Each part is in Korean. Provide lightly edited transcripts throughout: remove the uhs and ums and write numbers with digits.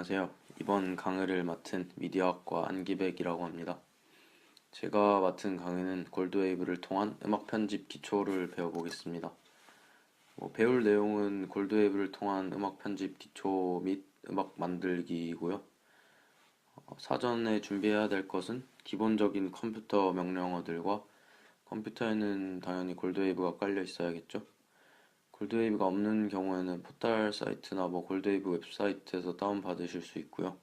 안녕하세요. 이번 강의를 맡은 미디어학과 안기백이라고 합니다. 제가 맡은 강의는 골드웨이브를 통한 음악 편집 기초를 배워보겠습니다. 배울 내용은 골드웨이브를 통한 음악 편집 기초 및 음악 만들기이고요. 사전에 준비해야 될 것은 기본적인 컴퓨터 명령어들과 컴퓨터에는 당연히 골드웨이브가 깔려 있어야겠죠. 골드웨이브가 없는 경우에는 포털 사이트나 골드웨이브 웹사이트에서 다운받으실 수 있고요.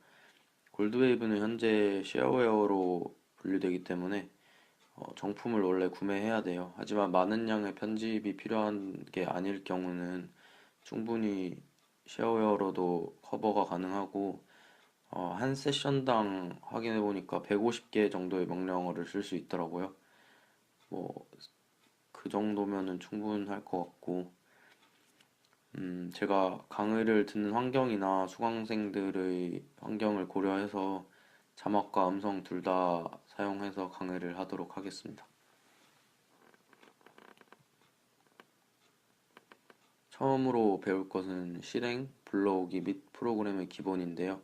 골드웨이브는 현재 쉐어웨어로 분류되기 때문에 정품을 원래 구매해야 돼요. 하지만 많은 양의 편집이 필요한 게 아닐 경우는 충분히 쉐어웨어로도 커버가 가능하고 한 세션당 확인해 보니까 150개 정도의 명령어를 쓸 수 있더라고요. 뭐 그 정도면은 충분할 것 같고 제가 강의를 듣는 환경이나 수강생들의 환경을 고려해서 자막과 음성 둘 다 사용해서 강의를 하도록 하겠습니다. 처음으로 배울 것은 실행, 불러오기 및 프로그램의 기본인데요.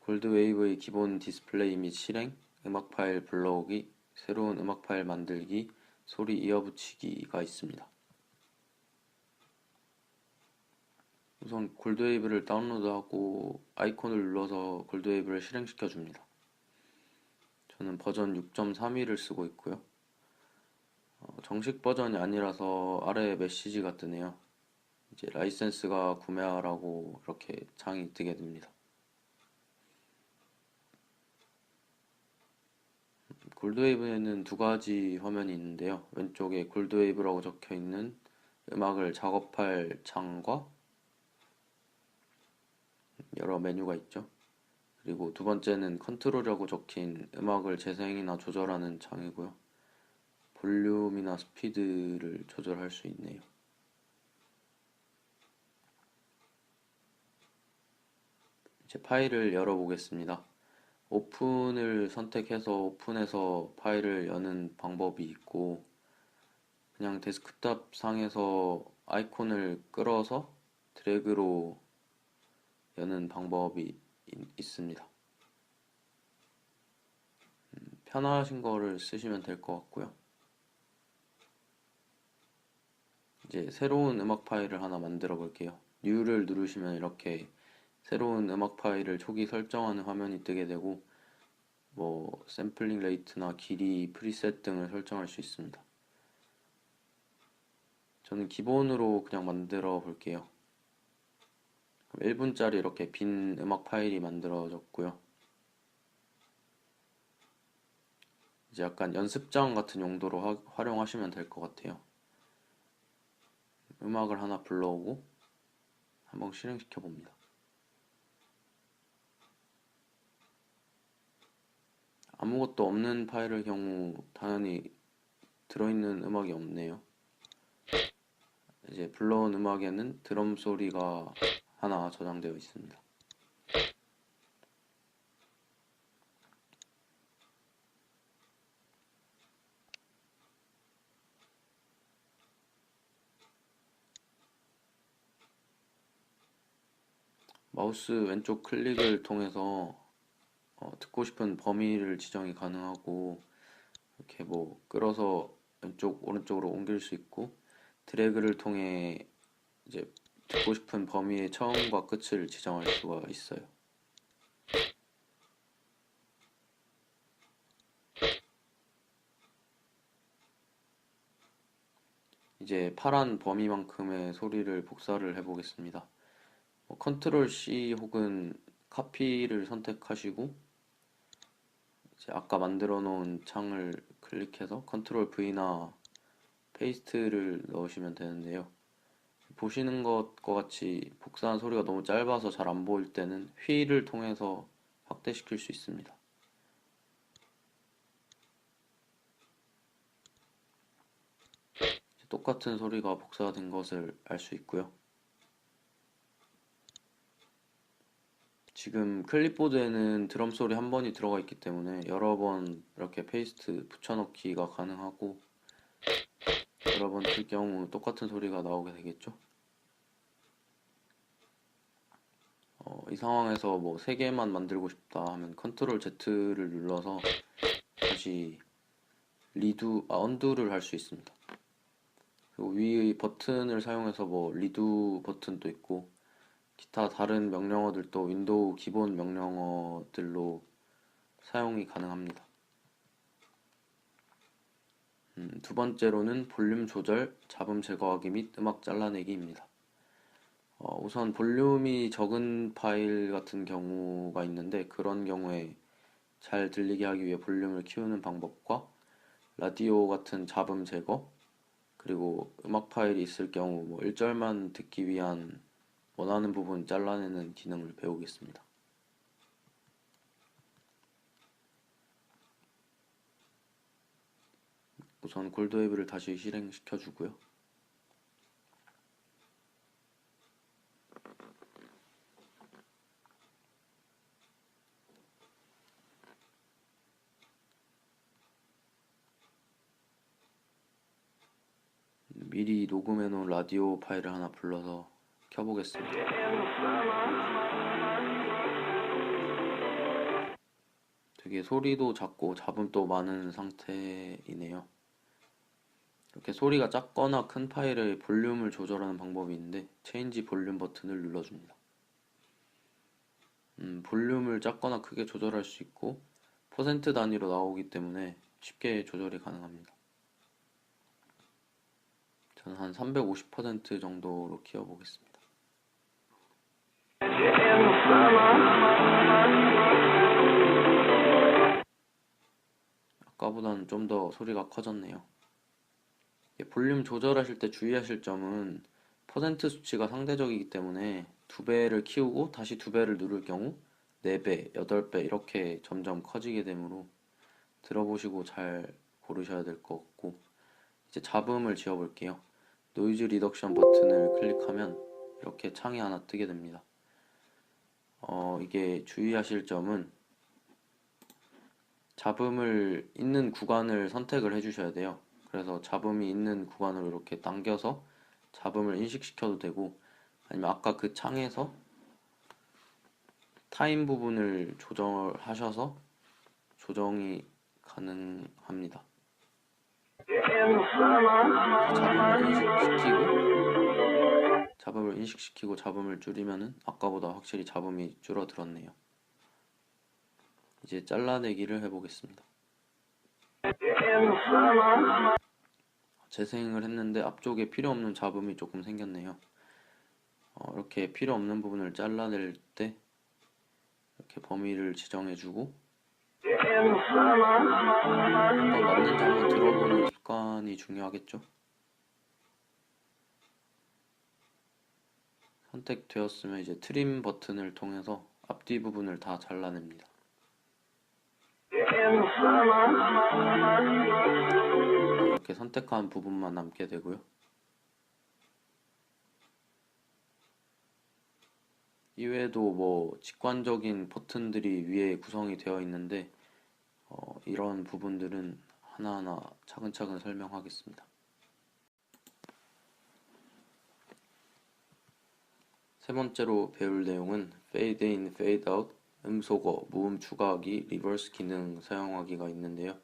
골드웨이브의 기본 디스플레이 및 실행, 음악 파일 불러오기, 새로운 음악 파일 만들기, 소리 이어붙이기가 있습니다. 우선 골드웨이브를 다운로드하고 아이콘을 눌러서 골드웨이브를 실행시켜 줍니다. 저는 버전 6.31을 쓰고 있고요. 정식 버전이 아니라서 아래에 메시지가 뜨네요. 이제 라이센스가 구매하라고 이렇게 창이 뜨게 됩니다. 골드웨이브에는 두 가지 화면이 있는데요. 왼쪽에 골드웨이브라고 적혀 있는 음악을 작업할 창과 여러 메뉴가 있죠. 그리고 두 번째는 컨트롤이라고 적힌 음악을 재생이나 조절하는 창이고요. 볼륨이나 스피드를 조절할 수 있네요. 이제 파일을 열어보겠습니다. 오픈을 선택해서 오픈해서 파일을 여는 방법이 있고 그냥 데스크탑 상에서 아이콘을 끌어서 드래그로 여는 방법이 있습니다. 편하신 거를 쓰시면 될 것 같고요. 이제 새로운 음악 파일을 하나 만들어 볼게요. New를 누르시면 이렇게 새로운 음악 파일을 초기 설정하는 화면이 뜨게 되고 샘플링 레이트나 길이, 프리셋 등을 설정할 수 있습니다. 저는 기본으로 그냥 만들어 볼게요. 1분짜리 이렇게 빈 음악 파일이 만들어졌고요. 이제 약간 연습장 같은 용도로 활용하시면 될 것 같아요. 음악을 하나 불러오고 한번 실행시켜 봅니다. 아무것도 없는 파일의 경우 당연히 들어있는 음악이 없네요. 이제 불러온 음악에는 드럼 소리가 하나 저장되어 있습니다. 마우스 왼쪽 클릭을 통해서 듣고 싶은 범위를 지정이 가능하고 이렇게 끌어서 왼쪽 오른쪽으로 옮길 수 있고 드래그를 통해 이제 듣고 싶은 범위의 처음과 끝을 지정할 수가 있어요. 이제 파란 범위만큼의 소리를 복사를 해보겠습니다. 컨트롤 C 혹은 카피를 선택하시고 이제 아까 만들어 놓은 창을 클릭해서 컨트롤 V나 페이스트를 넣으시면 되는데요. 보시는 것과 같이 복사한 소리가 너무 짧아서 잘 안 보일 때는 휠을 통해서 확대시킬 수 있습니다. 똑같은 소리가 복사된 것을 알 수 있고요. 지금 클립보드에는 드럼 소리 한 번이 들어가 있기 때문에 여러 번 이렇게 페이스트 붙여넣기가 가능하고 여러 번 틀 경우 똑같은 소리가 나오게 되겠죠. 이 상황에서 뭐 3개만 만들고 싶다 하면 컨트롤 Z를 눌러서 다시 언두를 할 수 있습니다. 그리고 위 버튼을 사용해서 뭐 리두 버튼도 있고 기타 다른 명령어들도 윈도우 기본 명령어들로 사용이 가능합니다. 두 번째로는 볼륨 조절, 잡음 제거하기 및 음악 잘라내기입니다. 우선 볼륨이 적은 파일 같은 경우가 있는데 그런 경우에 잘 들리게 하기 위해 볼륨을 키우는 방법과 라디오 같은 잡음 제거, 그리고 음악 파일이 있을 경우 뭐 1절만 듣기 위한 원하는 부분 잘라내는 기능을 배우겠습니다. 우선 골드웨이브를 다시 실행시켜 주고요. 미리 녹음해 놓은 라디오 파일을 하나 불러서 켜보겠습니다. 되게 소리도 작고 잡음도 많은 상태이네요. 이렇게 소리가 작거나 큰 파일의 볼륨을 조절하는 방법이 있는데 체인지 볼륨 버튼을 눌러줍니다. 볼륨을 작거나 크게 조절할 수 있고 퍼센트 단위로 나오기 때문에 쉽게 조절이 가능합니다. 저는 한 350% 정도로 키워보겠습니다. 아까보다는 좀 더 소리가 커졌네요. 볼륨 조절하실 때 주의하실 점은 퍼센트 수치가 상대적이기 때문에 2배를 키우고 다시 2배를 누를 경우 4배, 8배 이렇게 점점 커지게 되므로 들어보시고 잘 고르셔야 될 것 같고, 이제 잡음을 지워볼게요. 노이즈 리덕션 버튼을 클릭하면 이렇게 창이 하나 뜨게 됩니다. 이게 주의하실 점은 잡음을 있는 구간을 선택을 해주셔야 돼요. 그래서 잡음이 있는 구간으로 이렇게 당겨서 잡음을 인식시켜도 되고, 아니면 아까 그 창에서 타임 부분을 조정하셔서 조정이 가능합니다. 잡음을 인식시키고 잡음을 줄이면은 아까보다 확실히 잡음이 줄어들었네요. 이제 잘라내기를 해보겠습니다. 재생을 했는데 앞쪽에 필요 없는 잡음이 조금 생겼네요. 이렇게 필요 없는 부분을 잘라낼 때 이렇게 범위를 지정해주고 한번 맞는지 한번 들어보는 습관이 중요하겠죠. 선택되었으면 이제 트림 버튼을 통해서 앞뒤 부분을 다 잘라냅니다. 이렇게 선택한 부분만 남게 되고요. 이외에도 뭐 직관적인 버튼들이 위에 구성이 되어 있는데 이런 부분들은 하나하나 차근차근 설명하겠습니다. 세 번째로 배울 내용은 Fade in, Fade out, 음소거, 무음 추가하기, 리버스 기능 사용하기가 있는데요.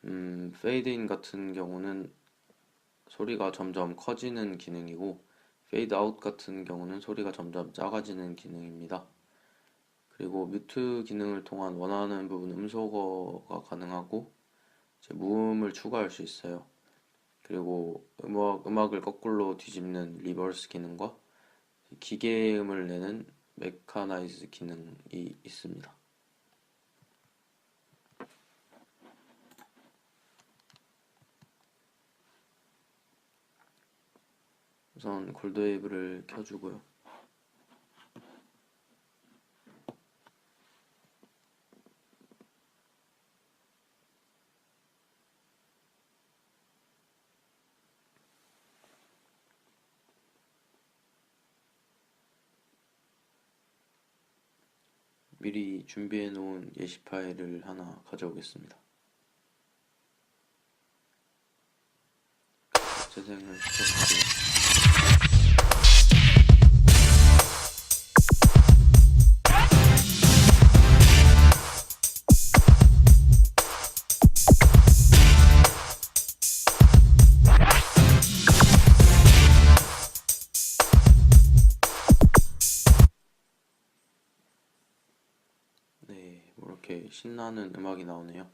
Fade in 같은 경우는 소리가 점점 커지는 기능이고, Fade out 같은 경우는 소리가 점점 작아지는 기능입니다. 그리고 뮤트 기능을 통한 원하는 부분 음소거가 가능하고 이제 무음을 추가할 수 있어요. 그리고 음악을 거꾸로 뒤집는 리버스 기능과 기계음을 내는 메카나이즈 기능이 있습니다. 우선 골드웨이브를 켜주고요. 미리 준비해 놓은 예시 파일을 하나 가져오겠습니다. 재생을 시켜볼게요. 이렇게 신나는 음악이 나오네요.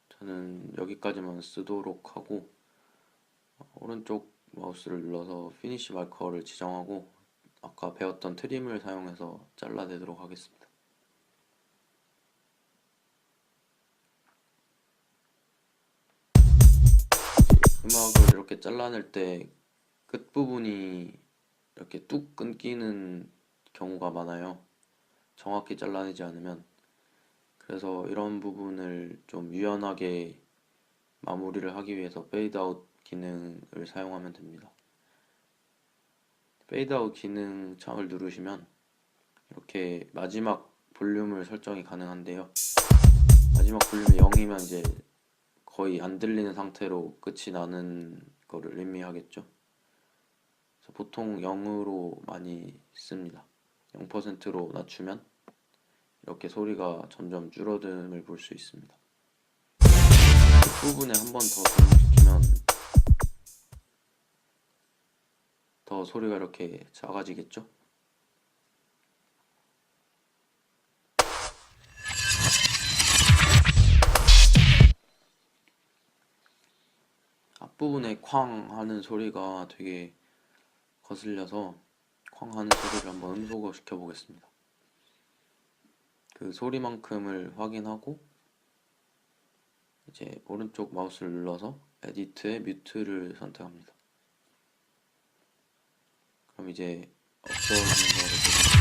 저는 여기까지만 쓰도록 하고 오른쪽 마우스를 눌러서 피니시 마커를 지정하고 아까 배웠던 트림을 사용해서 잘라내도록 하겠습니다. 음악을 이렇게 잘라낼 때 끝부분이 이렇게 뚝 끊기는 경우가 많아요. 정확히 잘라내지 않으면. 그래서 이런 부분을 좀 유연하게 마무리를 하기 위해서 페이드 아웃 기능을 사용하면 됩니다. 페이드 아웃 기능 창을 누르시면 이렇게 마지막 볼륨을 설정이 가능한데요. 마지막 볼륨이 0이면 이제 거의 안 들리는 상태로 끝이 나는 거를 의미하겠죠. 그래서 보통 0으로 많이 씁니다. 0%로 낮추면 이렇게 소리가 점점 줄어듦을 볼 수 있습니다. 그 부분에 한 번 더 변경시키면 더 소리가 이렇게 작아지겠죠? 앞부분에 쾅 하는 소리가 되게 거슬려서 쾅 하는 소리를 한번 음소거 시켜 보겠습니다. 그 소리만큼을 확인하고 이제 오른쪽 마우스를 눌러서 에디트에 뮤트를 선택합니다. 그럼 이제 없어진 거를 보시면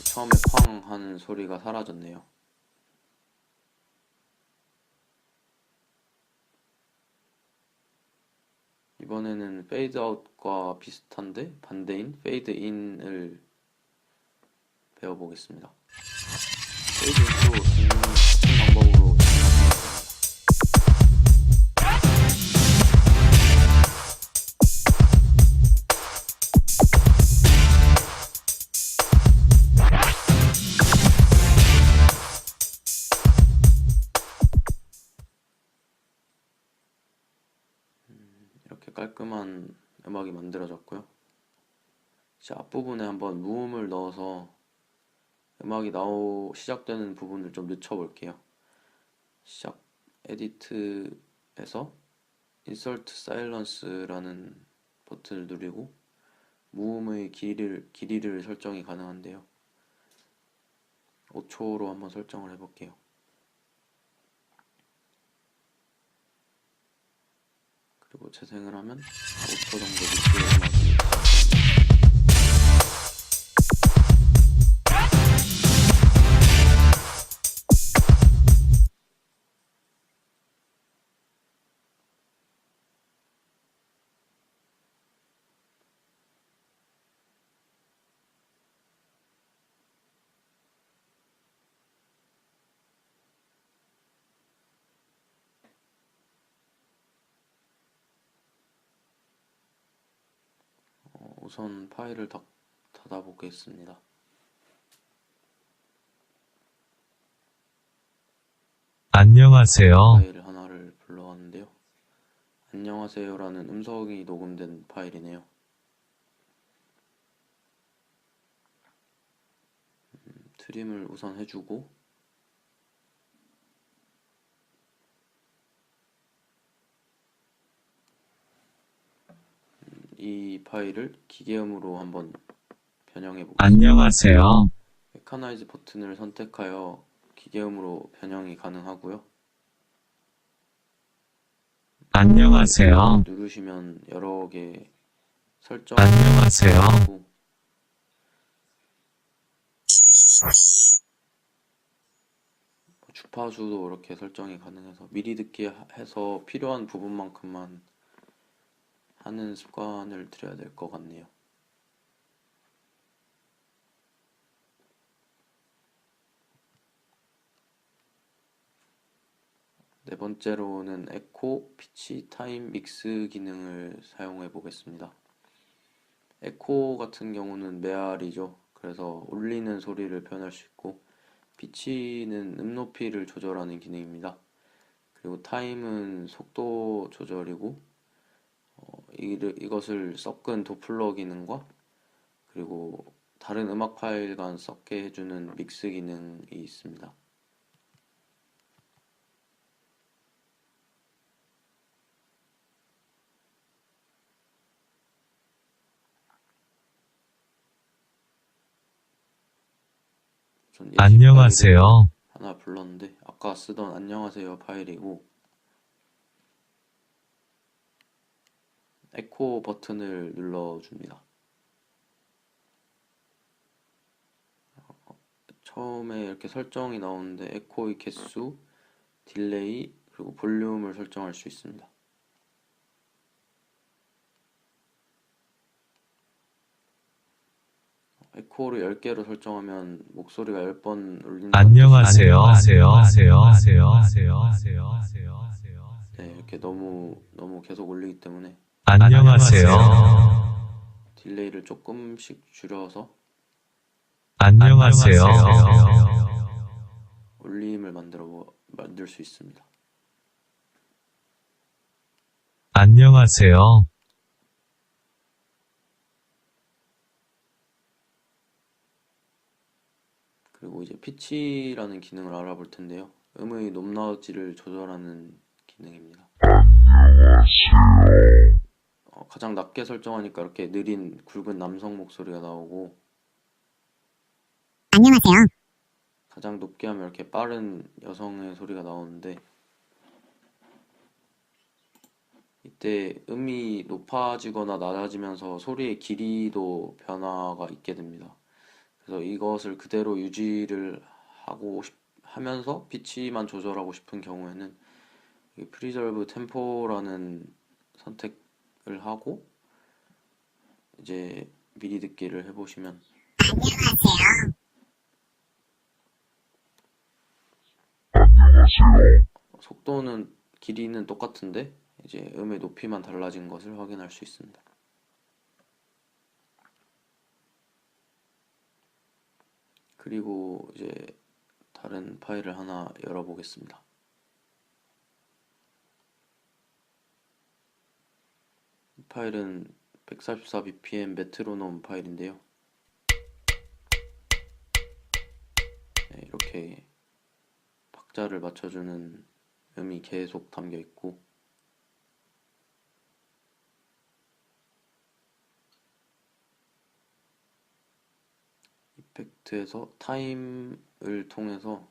처음에 쾅 하는 소리가 사라졌네요. 이번에는 페이드 아웃과 비슷한데 반대인 페이드 인을 배워보겠습니다. 페이드 인도 같은 방법으로 진행하시면 됩니다. 이렇게 깔끔한 음악이 만들어졌고요. 이제 앞부분에 한번 무음을 넣어서 음악이 시작되는 부분을 좀 늦춰볼게요. 시작 에디트에서 Insert Silence라는 버튼을 누르고 무음의 길이를 설정이 가능한데요. 5초로 한번 설정을 해볼게요. 그리고 재생을 하면 5초 정도 늦게 음악이 시작됩니다. 우선 파일을 닫아보겠습니다. 안녕하세요. 파일 하나를 불러왔는데요. 안녕하세요라는 음성이 녹음된 파일이네요. 트림을 우선 해주고 이 파일을 기계음으로 한번 변형해 보겠습니다. 안녕하세요. 메카나이즈 버튼을 선택하여 기계음으로 변형이 가능하고요. 안녕하세요. 누르시면 여러 개 설정 안녕하세요. 주파수도 이렇게 설정이 가능해서 미리 듣기 해서 필요한 부분만큼만 하는 습관을 들여야 될 것 같네요. 네 번째로는 에코, 피치, 타임, 믹스 기능을 사용해 보겠습니다. 에코 같은 경우는 메아리죠. 그래서 울리는 소리를 표현할 수 있고 피치는 높이를 조절하는 기능입니다. 그리고 타임은 속도 조절이고 이것을 섞은 도플러 기능과 그리고 다른 음악 파일과 섞게 해주는 믹스 기능이 있습니다. 우선 예시 안녕하세요. 파일을 하나 불렀는데 아까 쓰던 안녕하세요 파일이고, 에코 버튼을 눌러줍니다. 처음에 이렇게 설정이 나오는데 에코의 개수, 딜레이, 그리고 볼륨을 설정할 수 있습니다. 에코를 10개로 설정하면 목소리가 10번 울린다는 안녕하세요. 네, 이렇게 너무 계속 울리기 때문에 안녕하세요. 딜레이를 조금씩 줄여서 안녕하세요. 울림을 만들 수 있습니다. 안녕하세요. 그리고 이제 피치라는 기능을 알아볼 텐데요. 음의 높낮이를 조절하는 기능입니다. 가장 낮게 설정하니까 이렇게 느린 굵은 남성 목소리가 나오고, 안녕하세요. 가장 높게 하면 이렇게 빠른 여성의 소리가 나오는데, 이때 음이 높아지거나 낮아지면서 소리의 길이도 변화가 있게 됩니다. 그래서 이것을 그대로 유지를 하면서 피치만 조절하고 싶은 경우에는 프리저브 템포라는 선택을 하고 이제 미리 듣기를 해보시면 속도는 길이는 똑같은데 이제 음의 높이만 달라진 것을 확인할 수 있습니다. 그리고 이제 다른 파일을 하나 열어보겠습니다. 이 파일은 144bpm 메트로놈 파일인데요. 네, 이렇게 박자를 맞춰주는 음이 계속 담겨 있고, 이펙트에서 타임을 통해서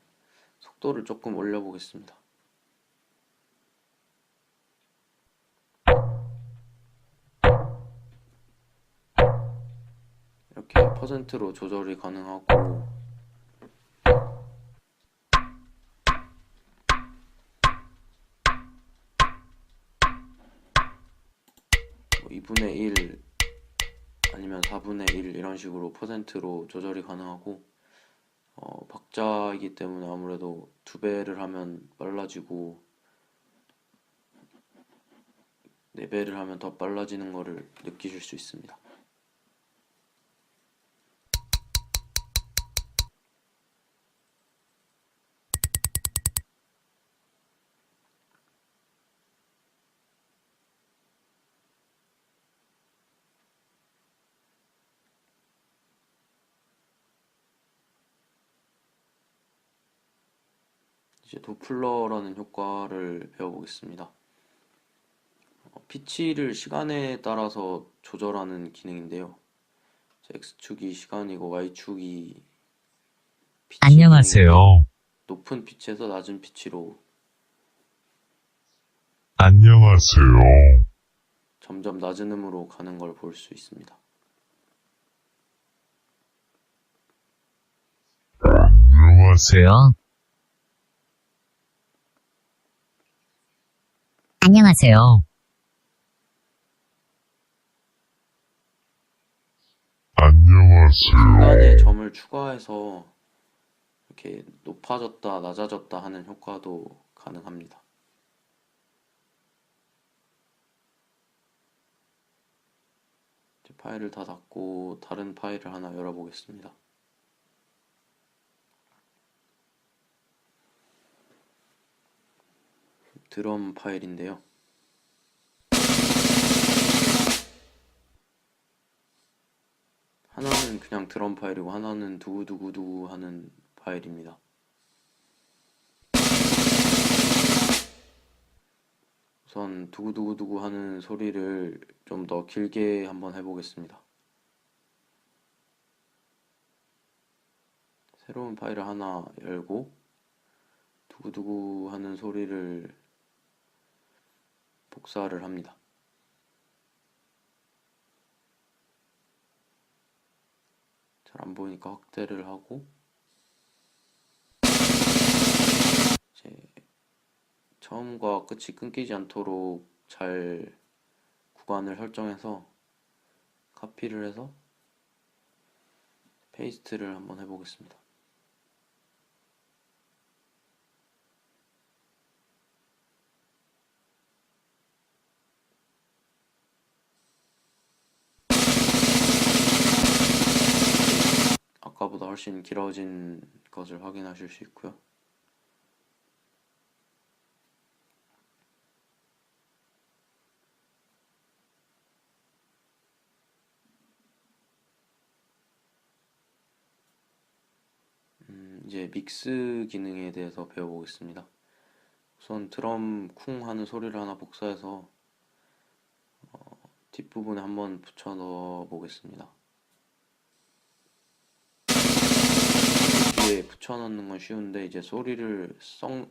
속도를 조금 올려보겠습니다. 이렇게 퍼센트로 조절이 가능하고, 뭐 2분의 1 아니면 4분의 1 이런 식으로 퍼센트로 조절이 가능하고, 박자이기 때문에 아무래도 2배를 하면 빨라지고 4배를 하면 더 빨라지는 것을 느끼실 수 있습니다. 이제 도플러라는 효과를 배워보겠습니다. 피치를 시간에 따라서 조절하는 기능인데요. X축이 시간이고 Y축이 피치 안녕하세요. 기능인데, 높은 피치에서 낮은 피치로 안녕하세요. 점점 낮은 음으로 가는 걸 볼 수 있습니다. 안녕하세요. 안녕하세요. 안녕하세요. 중간에 점을 추가해서 이렇게 높아졌다 낮아졌다 하는 효과도 가능합니다. 이제 파일을 다 닫고 다른 파일을 하나 열어보겠습니다. 드럼 파일인데요. 하나는 그냥 그냥 드럼 파일이고 하나는 두구두구두구 하는 파일입니다. 우선 두구두구두구 하는 소리를 좀 더 길게 한번 해보겠습니다. 새로운 파일을 하나 열고 두구두구 하는 소리를 복사를 합니다. 잘 안 보이니까 확대를 하고 이제 처음과 끝이 끊기지 않도록 잘 구간을 설정해서 카피를 해서 페이스트를 한번 해보겠습니다. 아까보다 훨씬 길어진 것을 확인하실 수 있고요. 이제 믹스 기능에 대해서 배워보겠습니다. 우선 드럼 쿵 하는 소리를 하나 복사해서 뒷부분에 한번 붙여 넣어 보겠습니다. 뒤에 붙여 넣는 건 쉬운데 이제 소리를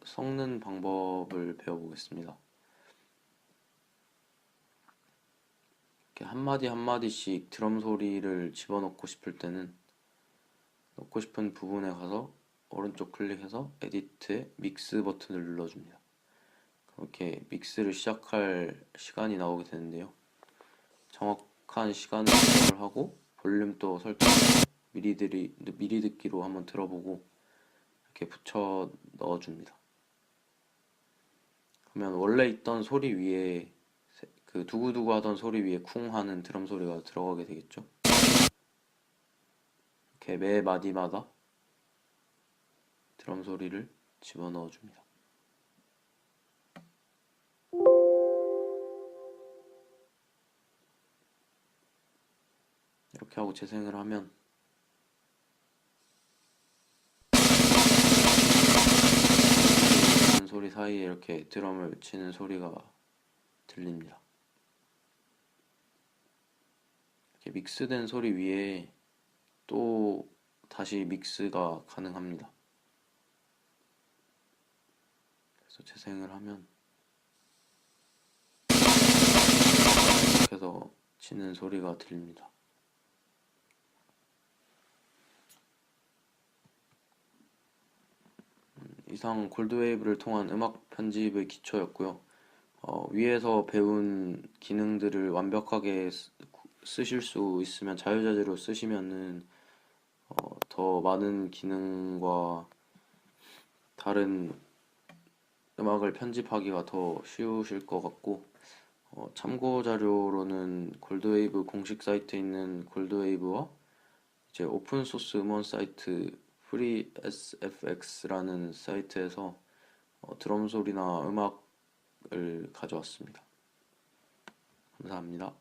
섞는 방법을 배워보겠습니다. 이렇게 한마디 한마디씩 드럼 소리를 집어넣고 싶을 때는 넣고 싶은 부분에 가서 오른쪽 클릭해서 에디트에 믹스 버튼을 눌러줍니다. 그렇게 믹스를 시작할 시간이 나오게 되는데요. 정확한 시간을 설정을 하고 볼륨도 설정해서 미리 듣기로 한번 들어보고 이렇게 붙여 넣어줍니다. 그러면 원래 있던 소리 위에 그 두구두구 하던 소리 위에 쿵 하는 드럼 소리가 들어가게 되겠죠. 이렇게 매 마디마다 드럼 소리를 집어넣어 줍니다. 이렇게 하고 재생을 하면 소리 사이에 이렇게 드럼을 치는 소리가 들립니다. 이렇게 믹스된 소리 위에 또 다시 믹스가 가능합니다. 그래서 재생을 하면 이렇게 해서 치는 소리가 들립니다. 이상 골드웨이브를 통한 음악 편집의 기초였고요. 위에서 배운 기능들을 완벽하게 쓰실 수 있으면 자유자재로 쓰시면은 더 많은 기능과 다른 음악을 편집하기가 더 쉬우실 것 같고 참고 자료로는 골드웨이브 공식 사이트에 있는 골드웨이브와 이제 오픈 소스 음원 사이트 FreeSFX라는 사이트에서 드럼 소리나 음악을 가져왔습니다. 감사합니다.